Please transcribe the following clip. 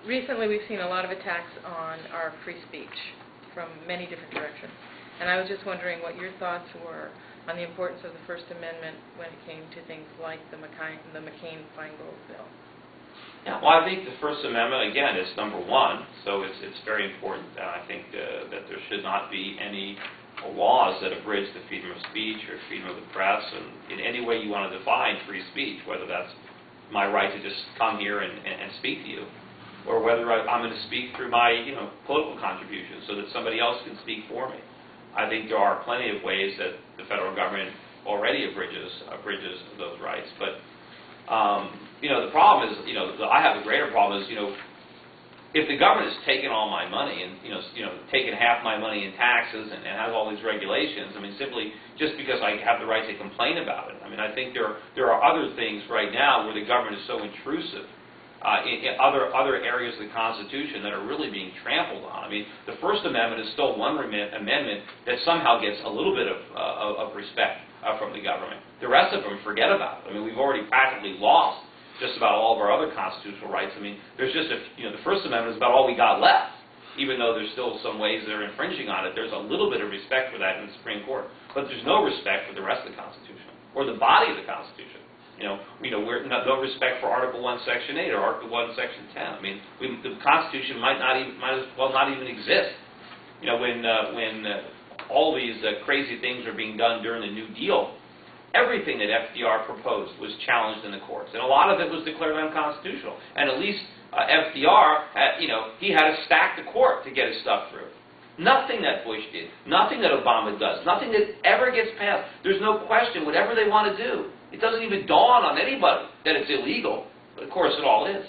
Recently, we've seen a lot of attacks on our free speech from many different directions. And I was just wondering what your thoughts were on the importance of the First Amendment when it came to things like the McCain-Feingold bill. Yeah, well, I think the First Amendment, again, is number one, so it's very important. I think that there should not be any laws that abridge the freedom of speech or freedom of the press, and in any way you want to define free speech, whether that's my right to just come here and speak to you, or whether I'm going to speak through my political contributions so that somebody else can speak for me. I think there are plenty of ways that the federal government already abridges those rights. But the problem is, I have a greater problem is, if the government is taking all my money and taking half my money in taxes and has all these regulations, I mean, simply just because I have the right to complain about it. I mean, I think there are other things right now where the government is so intrusive in other areas of the Constitution that are really being trampled on. I mean, the First Amendment is still one amendment that somehow gets a little bit of respect from the government. The rest of them forget about it. I mean, we've already practically lost just about all of our other constitutional rights. I mean, there's just the First Amendment is about all we got left. Even though there's still some ways they're infringing on it, there's a little bit of respect for that in the Supreme Court. But there's no respect for the rest of the Constitution or the body of the Constitution. We're no respect for Article 1, Section 8 or Article 1, Section 10. I mean, the Constitution might as well not even exist. When all these crazy things are being done during the New Deal, everything that FDR proposed was challenged in the courts, and a lot of it was declared unconstitutional. And at least FDR, he had to stack the court to get his stuff through. Nothing that Bush did, nothing that Obama does, nothing that ever gets passed. There's no question, whatever they want to do, it doesn't even dawn on anybody that it's illegal. But of course, it all is.